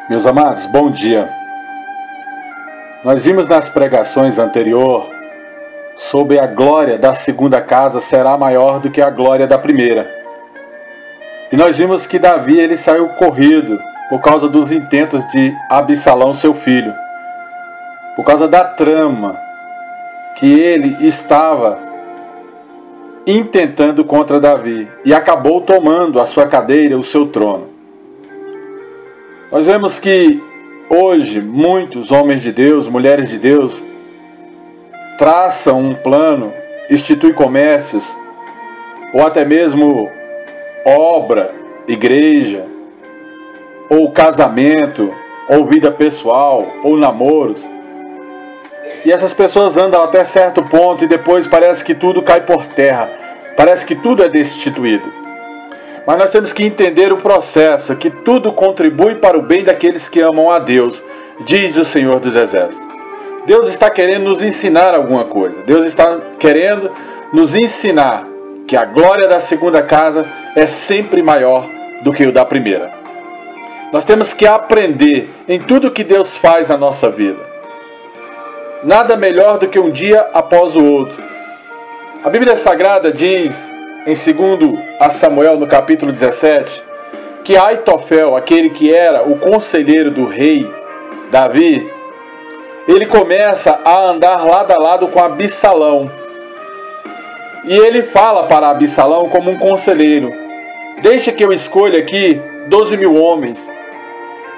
Meus amados, bom dia. Nós vimos nas pregações anteriores sobre a glória da segunda casa será maior do que a glória da primeira. E nós vimos que Davi ele saiu corrido por causa dos intentos de Absalão, seu filho. Por causa da trama que ele estava intentando contra Davi. E acabou tomando a sua cadeira, o seu trono. Nós vemos que hoje muitos homens de Deus, mulheres de Deus, traçam um plano, instituem comércios, ou até mesmo obra, igreja, ou casamento, ou vida pessoal, ou namoros. E essas pessoas andam até certo ponto e depois parece que tudo cai por terra, parece que tudo é destituído. Mas nós temos que entender o processo, que tudo contribui para o bem daqueles que amam a Deus, diz o Senhor dos Exércitos. Deus está querendo nos ensinar alguma coisa. Deus está querendo nos ensinar que a glória da segunda casa é sempre maior do que o da primeira. Nós temos que aprender em tudo que Deus faz na nossa vida. Nada melhor do que um dia após o outro. A Bíblia Sagrada diz, em 2 Samuel, no capítulo 17, que Aitofel, aquele que era o conselheiro do rei Davi, ele começa a andar lado a lado com Absalão. E ele fala para Absalão como um conselheiro: deixa que eu escolha aqui 12.000 homens,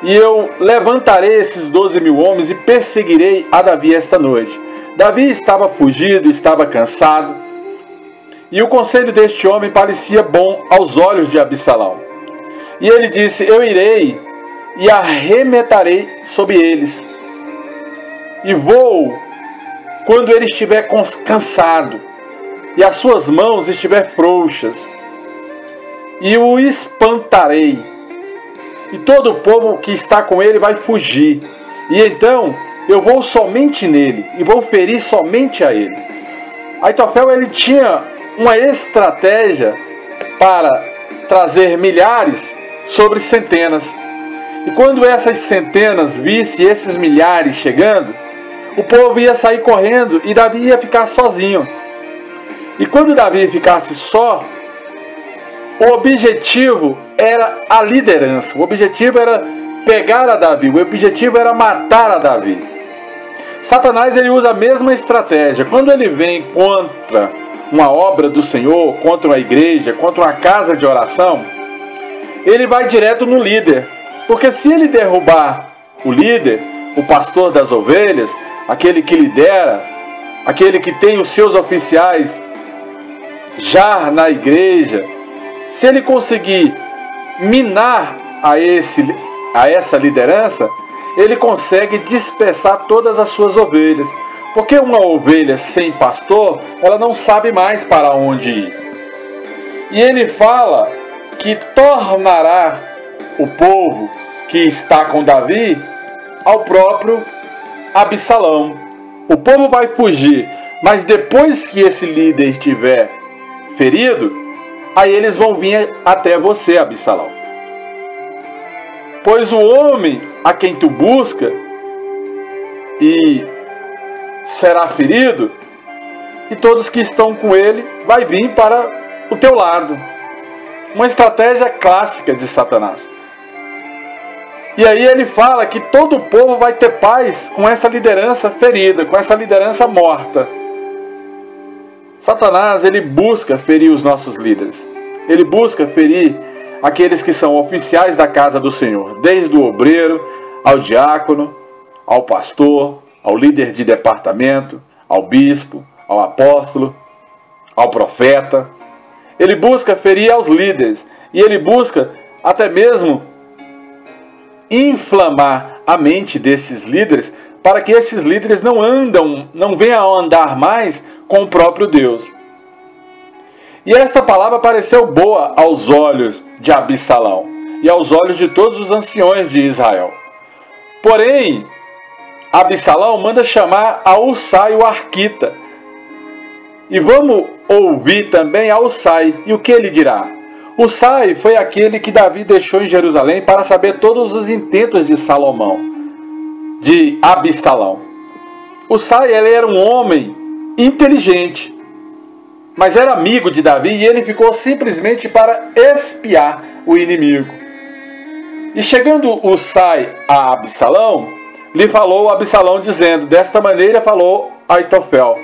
e eu levantarei esses 12.000 homens e perseguirei a Davi esta noite. Davi estava fugido, estava cansado, e o conselho deste homem parecia bom aos olhos de Absalão. E ele disse: eu irei e arremetarei sobre eles, e vou quando ele estiver cansado e as suas mãos estiver frouxas, e o espantarei, e todo o povo que está com ele vai fugir, e então eu vou somente nele, e vou ferir somente a ele. Aitofel ele tinha uma estratégia para trazer milhares sobre centenas. E quando essas centenas vissem esses milhares chegando, o povo ia sair correndo e Davi ia ficar sozinho. E quando Davi ficasse só, o objetivo era a liderança. O objetivo era pegar a Davi. O objetivo era matar a Davi. Satanás ele usa a mesma estratégia. Quando ele vem contra uma obra do Senhor, contra uma igreja, contra uma casa de oração, ele vai direto no líder. Porque se ele derrubar o líder, o pastor das ovelhas, aquele que lidera, aquele que tem os seus oficiais já na igreja, se ele conseguir minar a essa liderança, ele consegue dispersar todas as suas ovelhas. Porque uma ovelha sem pastor, ela não sabe mais para onde ir. E ele fala que tornará o povo que está com Davi ao próprio Absalão. O povo vai fugir, mas depois que esse líder estiver ferido, aí eles vão vir até você, Absalão. Pois o homem a quem tu busca e será ferido, e todos que estão com ele vai vir para o teu lado. Uma estratégia clássica de Satanás. E aí ele fala que todo o povo vai ter paz com essa liderança ferida, com essa liderança morta. Satanás ele busca ferir os nossos líderes. Ele busca ferir aqueles que são oficiais da casa do Senhor, desde o obreiro ao diácono, ao pastor, ao líder de departamento, ao bispo, ao apóstolo, ao profeta. Ele busca ferir aos líderes. E ele busca até mesmo inflamar a mente desses líderes, para que esses líderes não venham a andar mais com o próprio Deus. E esta palavra pareceu boa aos olhos de Absalão e aos olhos de todos os anciões de Israel. Porém, Absalão manda chamar a Husai, o arquita. E vamos ouvir também a Husai. E o que ele dirá? Husai foi aquele que Davi deixou em Jerusalém para saber todos os intentos de Salomão, de Absalão. Husai, ele era um homem inteligente, mas era amigo de Davi e ele ficou simplesmente para espiar o inimigo. E chegando Husai a Absalão, lhe falou Absalão dizendo, desta maneira falou Aitofel.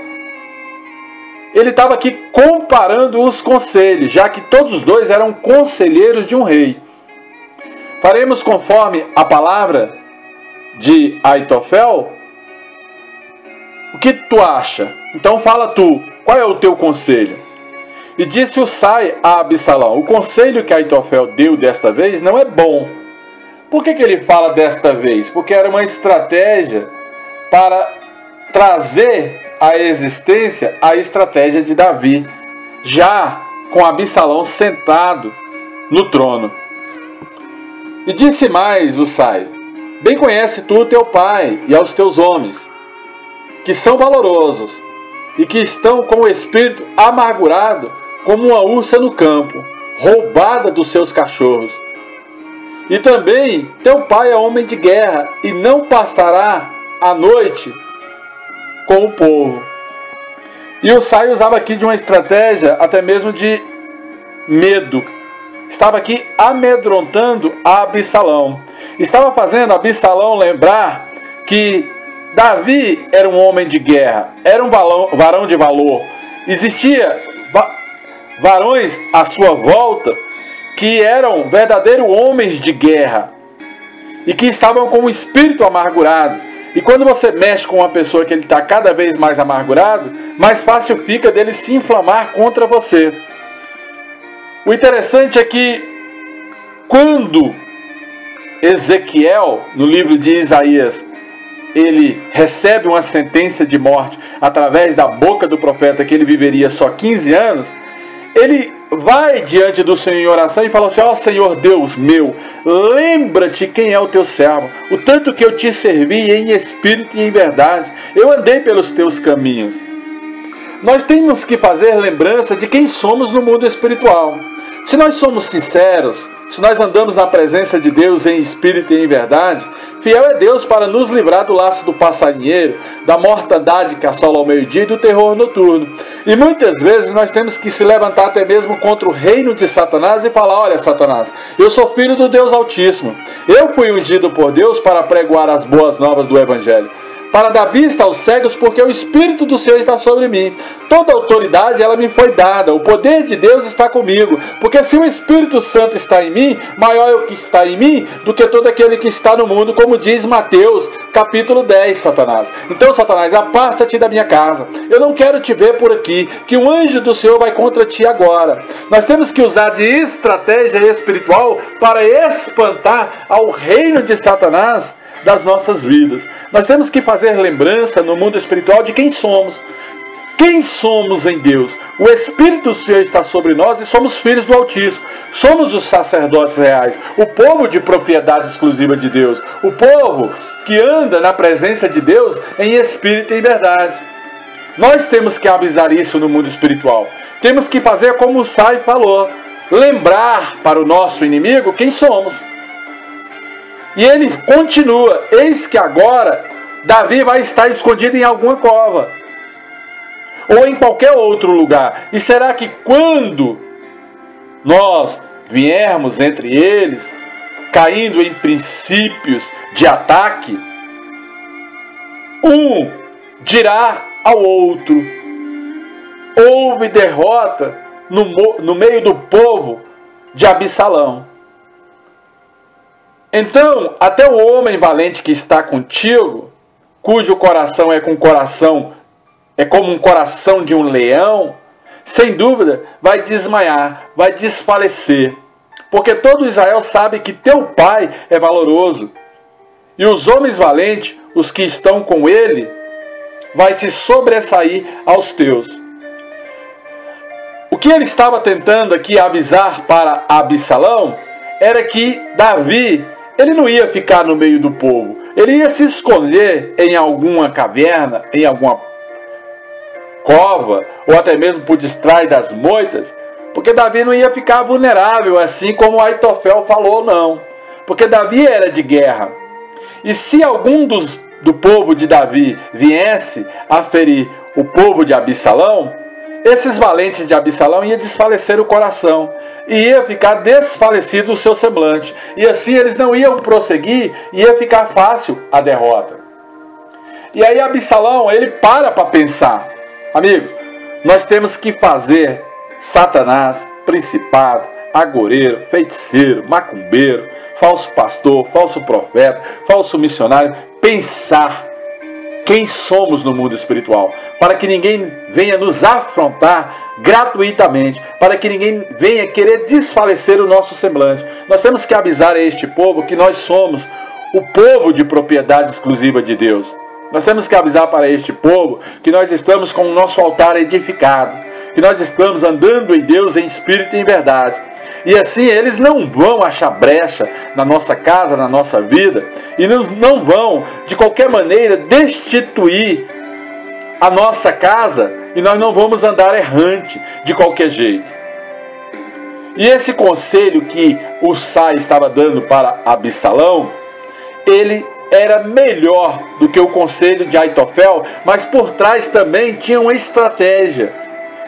Ele estava aqui comparando os conselhos, já que todos os dois eram conselheiros de um rei. Faremos conforme a palavra de Aitofel? O que tu acha? Então fala tu, qual é o teu conselho? E disse Husai a Absalão, o conselho que Aitofel deu desta vez não é bom. Por que ele fala desta vez? Porque era uma estratégia para trazer à existência a estratégia de Davi, já com Absalão sentado no trono. E disse mais Husai, bem conhece tu teu pai e aos teus homens, que são valorosos e que estão com o espírito amargurado como uma ursa no campo, roubada dos seus cachorros. E também teu pai é homem de guerra e não passará a noite com o povo. E Husai usava aqui de uma estratégia até mesmo de medo. Estava aqui amedrontando a Absalão. Estava fazendo Absalão lembrar que Davi era um homem de guerra, era um varão de valor. Existia varões à sua volta que eram verdadeiros homens de guerra e que estavam com o espírito amargurado. E quando você mexe com uma pessoa que ele está cada vez mais amargurado, mais fácil fica dele se inflamar contra você. O interessante é que quando Ezequiel, no livro de Isaías, ele recebe uma sentença de morte através da boca do profeta que ele viveria só 15 anos, ele vai diante do Senhor em oração e fala assim, ó Senhor Deus meu, lembra-te quem é o teu servo, o tanto que eu te servi em espírito e em verdade, eu andei pelos teus caminhos. Nós temos que fazer lembrança de quem somos no mundo espiritual. Se nós somos sinceros, se nós andamos na presença de Deus em espírito e em verdade, fiel é Deus para nos livrar do laço do passarinheiro, da mortandade que assola ao meio-dia e do terror noturno. E muitas vezes nós temos que se levantar até mesmo contra o reino de Satanás e falar, olha Satanás, eu sou filho do Deus Altíssimo. Eu fui ungido por Deus para pregoar as boas novas do Evangelho, para dar vista aos cegos, porque o Espírito do Senhor está sobre mim. Toda autoridade ela me foi dada, o poder de Deus está comigo, porque se o Espírito Santo está em mim, maior é o que está em mim do que todo aquele que está no mundo, como diz Mateus, capítulo 10, Satanás. Então, Satanás, aparta-te da minha casa, eu não quero te ver por aqui, que um anjo do Senhor vai contra ti agora. Nós temos que usar de estratégia espiritual para espantar ao reino de Satanás das nossas vidas. Nós temos que fazer lembrança no mundo espiritual de quem somos. Quem somos em Deus? O Espírito do Senhor está sobre nós e somos filhos do Altíssimo. Somos os sacerdotes reais, o povo de propriedade exclusiva de Deus, o povo que anda na presença de Deus em espírito e em verdade. Nós temos que avisar isso no mundo espiritual. Temos que fazer como o Sai falou, lembrar para o nosso inimigo quem somos. E ele continua, eis que agora Davi vai estar escondido em alguma cova, ou em qualquer outro lugar. E será que quando nós viermos entre eles, caindo em princípios de ataque, um dirá ao outro, houve derrota no meio do povo de Absalão. Então, até o homem valente que está contigo, cujo coração é como um coração de um leão, sem dúvida vai desmaiar, vai desfalecer. Porque todo Israel sabe que teu pai é valoroso. E os homens valentes, os que estão com ele, vai se sobressair aos teus. O que ele estava tentando aqui avisar para Absalão era que Davi, ele não ia ficar no meio do povo. Ele ia se esconder em alguma caverna, em alguma cova, ou até mesmo por detrás das moitas, Porque Davi não ia ficar vulnerável, assim como Aitofel falou, não. Porque Davi era de guerra. E se algum do povo de Davi viesse a ferir o povo de Absalão, esses valentes de Absalão iam desfalecer o coração, e ia ficar desfalecido o seu semblante, e assim eles não iam prosseguir, ia ficar fácil a derrota. E aí Absalão, ele para pensar: amigos, nós temos que fazer Satanás, principado, agoreiro, feiticeiro, macumbeiro, falso pastor, falso profeta, falso missionário, pensar quem somos no mundo espiritual, para que ninguém venha nos afrontar gratuitamente, para que ninguém venha querer desfalecer o nosso semblante. Nós temos que avisar a este povo que nós somos o povo de propriedade exclusiva de Deus. Nós temos que avisar para este povo que nós estamos com o nosso altar edificado, que nós estamos andando em Deus em espírito e em verdade. E assim eles não vão achar brecha na nossa casa, na nossa vida, e não vão, de qualquer maneira, destituir a nossa casa, e nós não vamos andar errante de qualquer jeito. E esse conselho que Husai estava dando para Absalão, ele era melhor do que o conselho de Aitofel, mas por trás também tinha uma estratégia.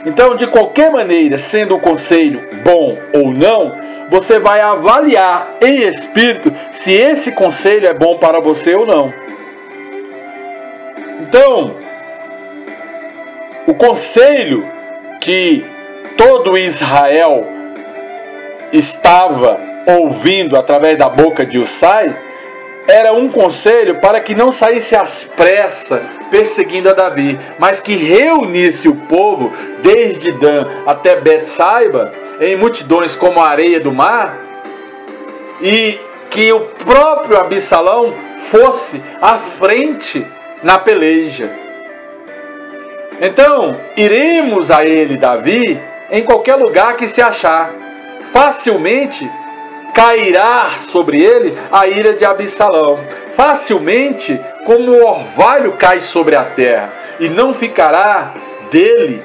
Então, de qualquer maneira, sendo o conselho bom ou não, você vai avaliar em espírito se esse conselho é bom para você ou não. Então, o conselho que todo Israel estava ouvindo através da boca de Husai era um conselho para que não saísse às pressas perseguindo a Davi, mas que reunisse o povo desde Dan até Betsaiba em multidões como a areia do mar, e que o próprio Absalão fosse à frente na peleja. Então, iremos a ele, Davi, em qualquer lugar que se achar. Facilmente cairá sobre ele a ira de Absalão, facilmente como o orvalho cai sobre a terra, e não ficará dele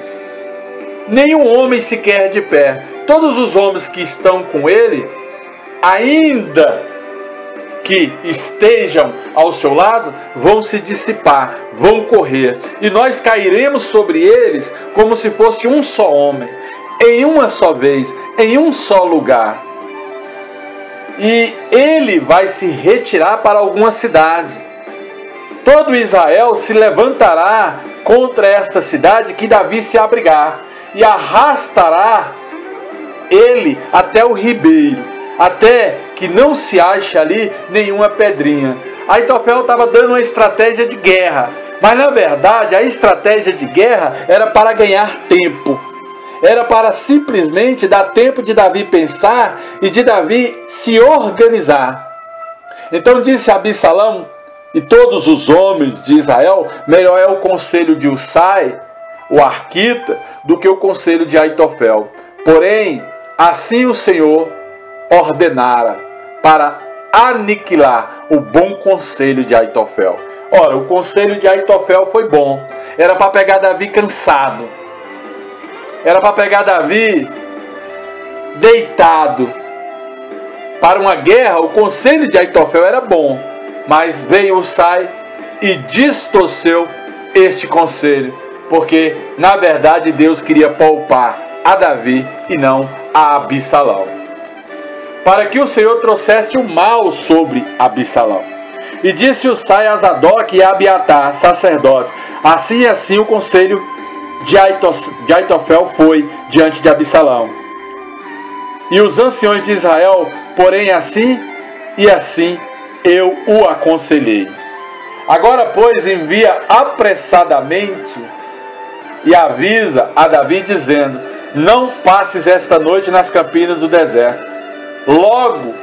nenhum homem sequer de pé. Todos os homens que estão com ele, ainda que estejam ao seu lado, vão se dissipar, vão correr, e nós cairemos sobre eles como se fosse um só homem, em uma só vez, em um só lugar. E ele vai se retirar para alguma cidade. Todo Israel se levantará contra esta cidade que Davi se abrigar, e arrastará ele até o ribeiro, até que não se ache ali nenhuma pedrinha. Aitofel estava dando uma estratégia de guerra, mas na verdade a estratégia de guerra era para ganhar tempo. Era para simplesmente dar tempo de Davi pensar e de Davi se organizar. Então disse Absalão e todos os homens de Israel: melhor é o conselho de Husai, o arquita, do que o conselho de Aitofel. Porém, assim o Senhor ordenara para aniquilar o bom conselho de Aitofel. Ora, o conselho de Aitofel foi bom. Era para pegar Davi cansado. Era para pegar Davi deitado. Para uma guerra, o conselho de Aitofel era bom, mas veio Husai e distorceu este conselho, porque na verdade Deus queria poupar a Davi e não a Absalão, para que o Senhor trouxesse o mal sobre Absalão. E disse Husai a Zadok e a Abiatar, sacerdotes: assim e assim o conselho de Aitofel foi diante de Absalão. E os anciões de Israel, porém, assim e assim eu o aconselhei. Agora, pois, envia apressadamente e avisa a Davi, dizendo: não passes esta noite nas campinas do deserto. Logo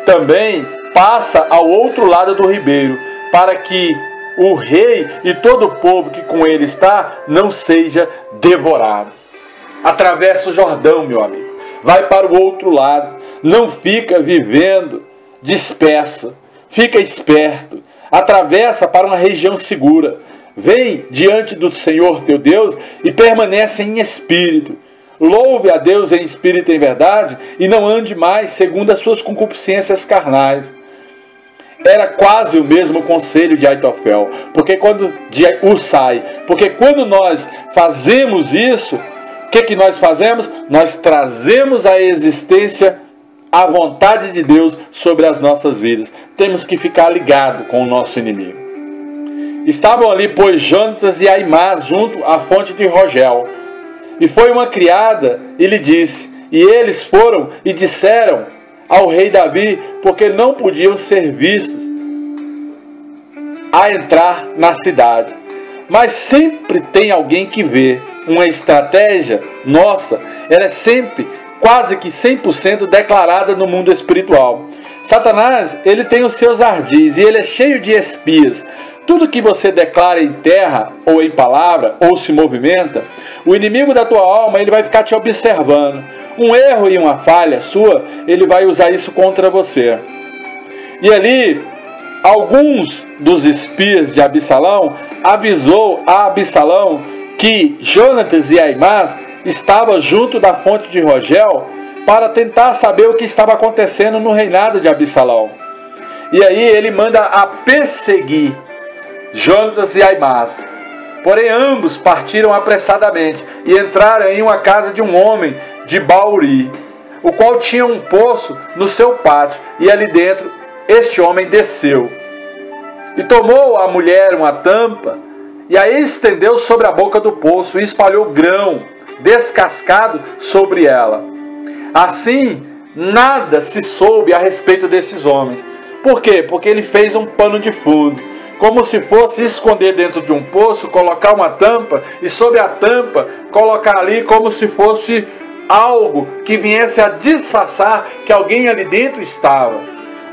também passa ao outro lado do ribeiro, para que o rei e todo o povo que com ele está não seja devorado. Atravessa o Jordão, meu amigo. Vai para o outro lado. Não fica vivendo disperso. Fica esperto. Atravessa para uma região segura. Vem diante do Senhor teu Deus e permanece em espírito. louve a Deus em espírito e em verdade, e não ande mais segundo as suas concupiscências carnais. Era quase o mesmo conselho de Aitofel, porque quando nós fazemos isso, o que nós fazemos? Nós trazemos à existência a vontade de Deus sobre as nossas vidas. Temos que ficar ligado com o nosso inimigo. Estavam ali, pois, Jonatas e Aimás junto à fonte de Rogel. E foi uma criada e lhe disse, e eles foram e disseram ao rei Davi, porque não podiam ser vistos a entrar na cidade. Mas sempre tem alguém que vê. Uma estratégia nossa, ela é sempre, quase que 100% declarada no mundo espiritual. Satanás, ele tem os seus ardis e ele é cheio de espias. Tudo que você declara em terra, ou em palavra, ou se movimenta, o inimigo da tua alma, ele vai ficar te observando. Um erro e uma falha sua, ele vai usar isso contra você. E ali, alguns dos espias de Absalão avisou a Absalão que Jonatas e Aimás estavam junto da fonte de Rogel para tentar saber o que estava acontecendo no reinado de Absalão. E aí ele manda a perseguir Jonatas e Aimás. Porém ambos partiram apressadamente e entraram em uma casa de um homem de Bauri, o qual tinha um poço no seu pátio, e ali dentro este homem desceu e tomou a mulher uma tampa e a estendeu sobre a boca do poço e espalhou grão descascado sobre ela. Assim nada se soube a respeito desses homens. Por quê? Porque ele fez um pano de fundo, como se fosse esconder dentro de um poço, colocar uma tampa e sobre a tampa colocar ali como se fosse algo que viesse a disfarçar que alguém ali dentro estava.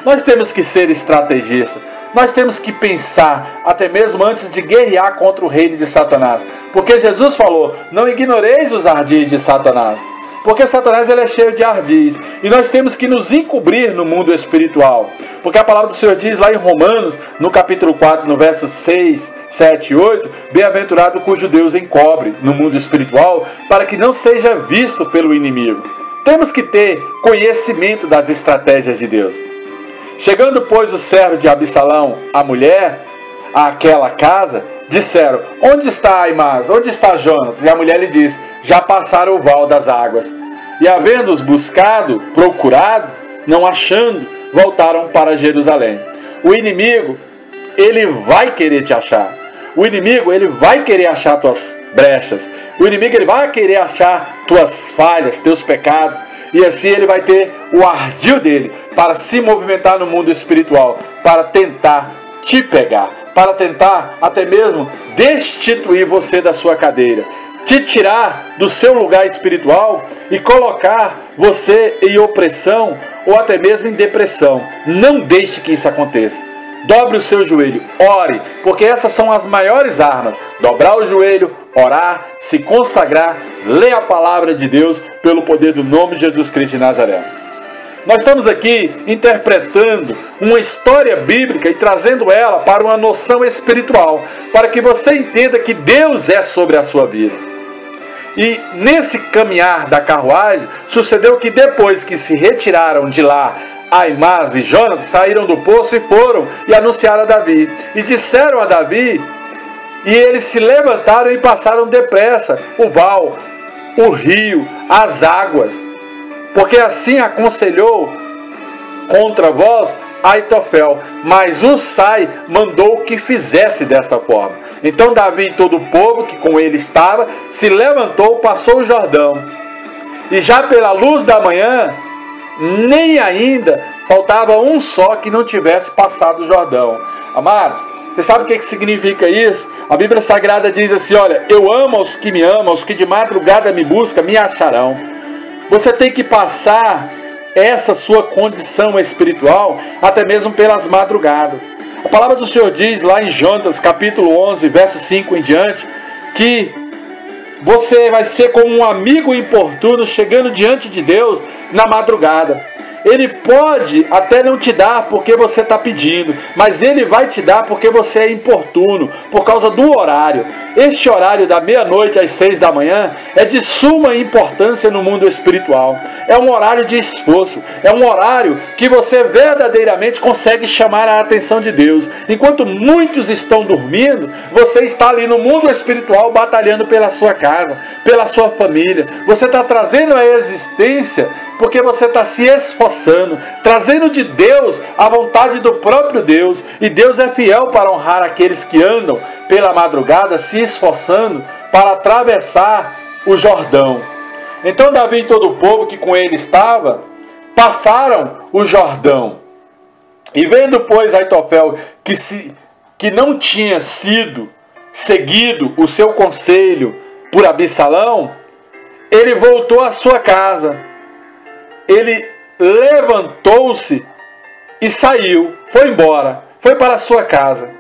Nós temos que ser estrategistas. Nós temos que pensar, até mesmo antes de guerrear contra o reino de Satanás. Porque Jesus falou, não ignoreis os ardis de Satanás. Porque Satanás ele é cheio de ardis. E nós temos que nos encobrir no mundo espiritual. Porque a palavra do Senhor diz lá em Romanos, no capítulo 4, no versos 6, 7 e 8, bem-aventurado cujo Deus encobre no mundo espiritual, para que não seja visto pelo inimigo. Temos que ter conhecimento das estratégias de Deus. Chegando, pois, o servo de Absalão, a mulher, àquela casa, disseram, onde está Aimás? Onde está Jonatas? E a mulher lhe disse, já passaram o val das águas. E havendo-os buscado, procurado, não achando, voltaram para Jerusalém. O inimigo, ele vai querer te achar. O inimigo, ele vai querer achar tuas brechas. O inimigo, ele vai querer achar tuas falhas, teus pecados. E assim ele vai ter o ardil dele para se movimentar no mundo espiritual, para tentar te pegar, para tentar até mesmo destituir você da sua cadeira, te tirar do seu lugar espiritual e colocar você em opressão ou até mesmo em depressão. Não deixe que isso aconteça. Dobre o seu joelho, ore, porque essas são as maiores armas. Dobrar o joelho, orar, se consagrar, ler a palavra de Deus pelo poder do nome de Jesus Cristo de Nazaré. Nós estamos aqui interpretando uma história bíblica e trazendo ela para uma noção espiritual, para que você entenda que Deus é sobre a sua vida. E nesse caminhar da carruagem, sucedeu que depois que se retiraram de lá, Aimás e Jonatas saíram do poço e foram e anunciaram a Davi. E disseram a Davi, e eles se levantaram e passaram depressa o val, o rio, as águas. Porque assim aconselhou contra vós Aitofel. Mas Husai mandou que fizesse desta forma. Então Davi e todo o povo que com ele estava se levantou, passou o Jordão. E já pela luz da manhã, nem ainda faltava um só que não tivesse passado o Jordão. Amados, você sabe o que significa isso? A Bíblia Sagrada diz assim, olha, eu amo os que me amam, os que de madrugada me buscam, me acharão. Você tem que passar essa sua condição espiritual até mesmo pelas madrugadas. A palavra do Senhor diz lá em Jonatas, capítulo 11, verso 5 em diante, que você vai ser como um amigo importuno chegando diante de Deus na madrugada. Ele pode até não te dar porque você está pedindo, mas Ele vai te dar porque você é importuno, por causa do horário. Este horário da meia-noite às 6 da manhã é de suma importância no mundo espiritual. É um horário de esforço, é um horário que você verdadeiramente consegue chamar a atenção de Deus. Enquanto muitos estão dormindo, você está ali no mundo espiritual batalhando pela sua casa, pela sua família. Você está trazendo a existência porque você está se esforçando, trazendo de Deus a vontade do próprio Deus. E Deus é fiel para honrar aqueles que andam pela madrugada se esforçando para atravessar o Jordão. Então Davi e todo o povo que com ele estava passaram o Jordão. E vendo, pois, Aitofel que não tinha sido seguido o seu conselho por Absalão, ele voltou à sua casa. Ele levantou-se e saiu, foi embora, foi para a sua casa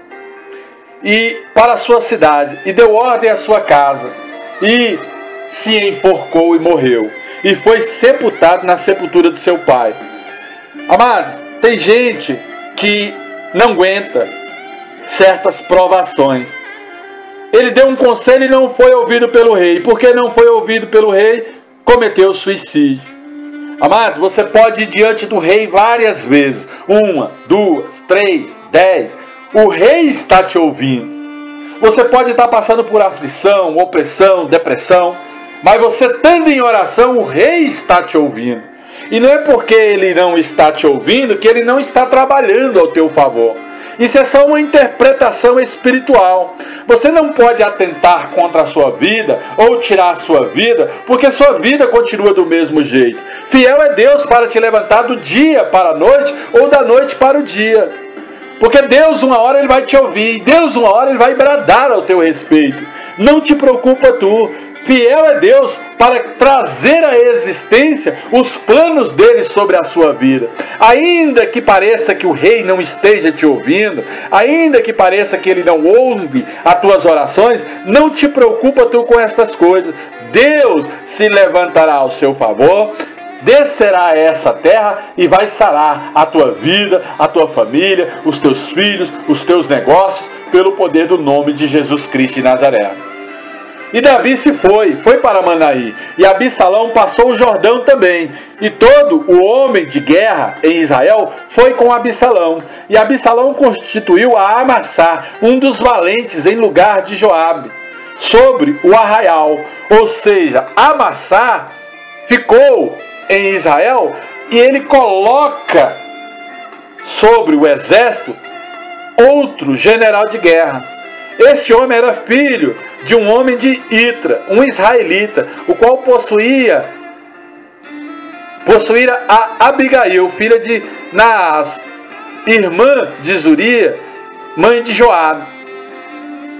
e para a sua cidade, e deu ordem à sua casa, e se enforcou e morreu, e foi sepultado na sepultura do seu pai. Amados, tem gente que não aguenta certas provações. Ele deu um conselho e não foi ouvido pelo rei. Porque não foi ouvido pelo rei, cometeu suicídio. Amado, você pode ir diante do rei várias vezes. 1, 2, 3, 10. O rei está te ouvindo. Você pode estar passando por aflição, opressão, depressão, mas você estando em oração, o rei está te ouvindo. E não é porque ele não está te ouvindo que ele não está trabalhando ao teu favor. Isso é só uma interpretação espiritual. Você não pode atentar contra a sua vida ou tirar a sua vida, porque sua vida continua do mesmo jeito. Fiel é Deus para te levantar do dia para a noite ou da noite para o dia. Porque Deus uma hora Ele vai te ouvir, e Deus uma hora Ele vai bradar ao teu respeito. Não te preocupa tu. Fiel é Deus para trazer à existência os planos dele sobre a sua vida. Ainda que pareça que o rei não esteja te ouvindo, ainda que pareça que ele não ouve as tuas orações, não te preocupa tu com estas coisas. Deus se levantará ao seu favor, descerá a essa terra e vai sarar a tua vida, a tua família, os teus filhos, os teus negócios, pelo poder do nome de Jesus Cristo de Nazaré. E Davi se foi para Manaí, e Absalão passou o Jordão também, e todo o homem de guerra em Israel foi com Absalão, e Absalão constituiu a Amassá, um dos valentes em lugar de Joabe, sobre o arraial, ou seja, Amassá ficou em Israel, e ele coloca sobre o exército outro general de guerra. Este homem era filho de um homem de Itra, um israelita, o qual possuía a Abigail, filha de Naás, irmã de Zuria, mãe de Joabe.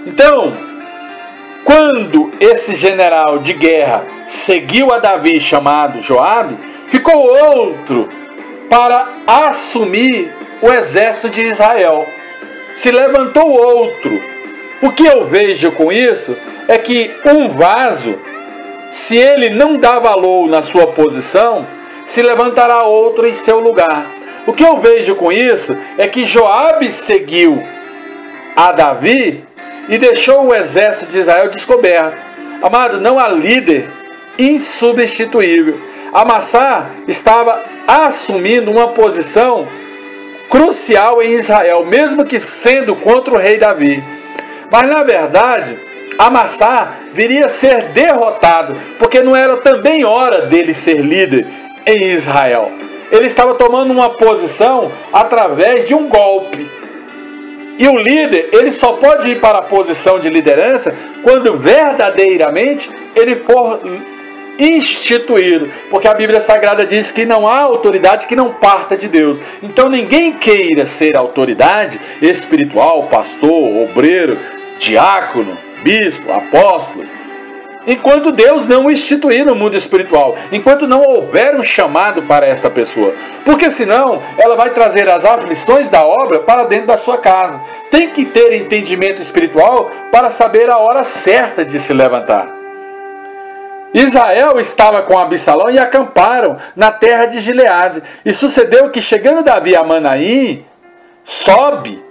Então, quando esse general de guerra seguiu a Davi, chamado Joabe, ficou outro para assumir o exército de Israel. Se levantou outro. O que eu vejo com isso é que um vaso, se ele não dá valor na sua posição, se levantará outro em seu lugar. O que eu vejo com isso é que Joabe seguiu a Davi e deixou o exército de Israel descoberto. Amado, não há líder insubstituível. Amassá estava assumindo uma posição crucial em Israel, mesmo que sendo contra o rei Davi. Mas na verdade, Amassá viria a ser derrotado, porque não era também hora dele ser líder em Israel. Ele estava tomando uma posição através de um golpe. E o líder, ele só pode ir para a posição de liderança quando verdadeiramente ele for instituído, porque a Bíblia Sagrada diz que não há autoridade que não parta de Deus. Então ninguém queira ser autoridade espiritual, pastor, obreiro, diácono, bispo, apóstolo, enquanto Deus não o instituir no mundo espiritual, enquanto não houver um chamado para esta pessoa, porque senão ela vai trazer as aflições da obra para dentro da sua casa. Tem que ter entendimento espiritual para saber a hora certa de se levantar. Israel estava com Absalão e acamparam na terra de Gileade. E sucedeu que, chegando Davi a Manaim, Sobe,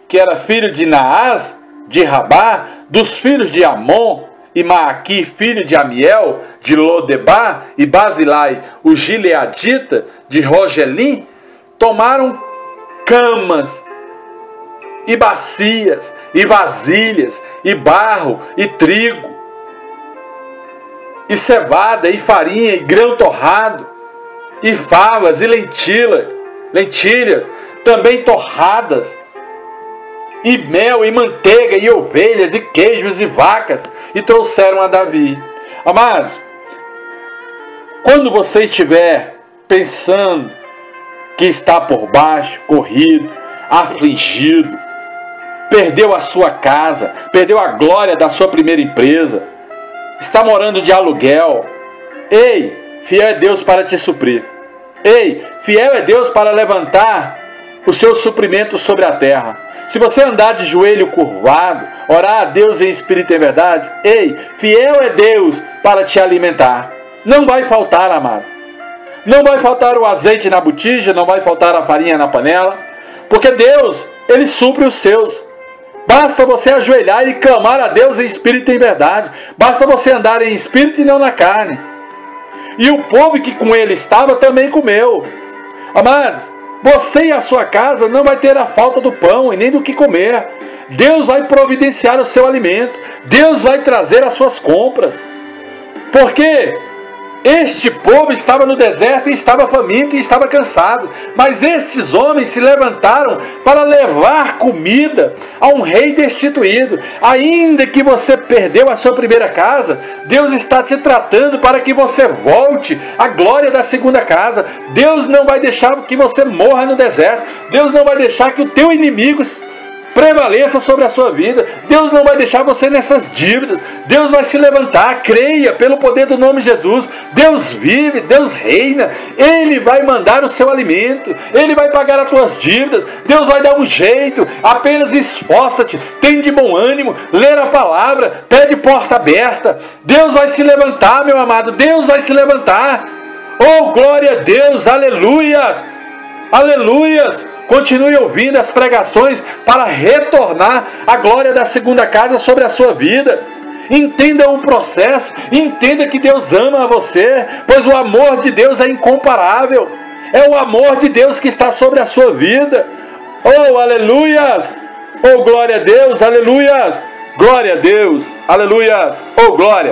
que era filho de Naás, de Rabá, dos filhos de Amon, e Maaqui, filho de Amiel, de Lodebar, e Basilai, o gileadita, de Rogelim, tomaram camas, e bacias, e vasilhas, e barro, e trigo, e cevada, e farinha, e grão torrado, e favas, e lentilhas, também torradas, e mel, e manteiga, e ovelhas, e queijos, e vacas, e trouxeram a Davi. Amados, quando você estiver pensando que está por baixo, corrido, afligido, perdeu a sua casa, perdeu a glória da sua primeira empresa, está morando de aluguel, ei, fiel é Deus para te suprir. Ei, fiel é Deus para levantar o seu suprimento sobre a terra. Se você andar de joelho curvado, orar a Deus em espírito e em verdade, ei, fiel é Deus para te alimentar. Não vai faltar, amado. Não vai faltar o azeite na botija, não vai faltar a farinha na panela, porque Deus, Ele supre os seus. Basta você ajoelhar e clamar a Deus em espírito e em verdade. Basta você andar em espírito e não na carne. E o povo que com ele estava também comeu. Amados, você e a sua casa não vai ter a falta do pão e nem do que comer. Deus vai providenciar o seu alimento. Deus vai trazer as suas compras. Porque este povo estava no deserto e estava faminto e estava cansado. Mas esses homens se levantaram para levar comida a um rei destituído. Ainda que você perdeu a sua primeira casa, Deus está te tratando para que você volte à glória da segunda casa. Deus não vai deixar que você morra no deserto. Deus não vai deixar que o teu inimigo prevaleça sobre a sua vida. Deus não vai deixar você nessas dívidas. Deus vai se levantar, creia, pelo poder do nome de Jesus. Deus vive, Deus reina. Ele vai mandar o seu alimento, Ele vai pagar as tuas dívidas. Deus vai dar um jeito. Apenas esforça-te, tem de bom ânimo, ler a palavra, pede porta aberta. Deus vai se levantar, meu amado. Deus vai se levantar. Oh, glória a Deus, aleluias, aleluias. Continue ouvindo as pregações para retornar a glória da segunda casa sobre a sua vida. Entenda o processo, entenda que Deus ama você, pois o amor de Deus é incomparável. É o amor de Deus que está sobre a sua vida. Oh, aleluias! Oh, glória a Deus, aleluias! Glória a Deus, aleluias! Oh, glória!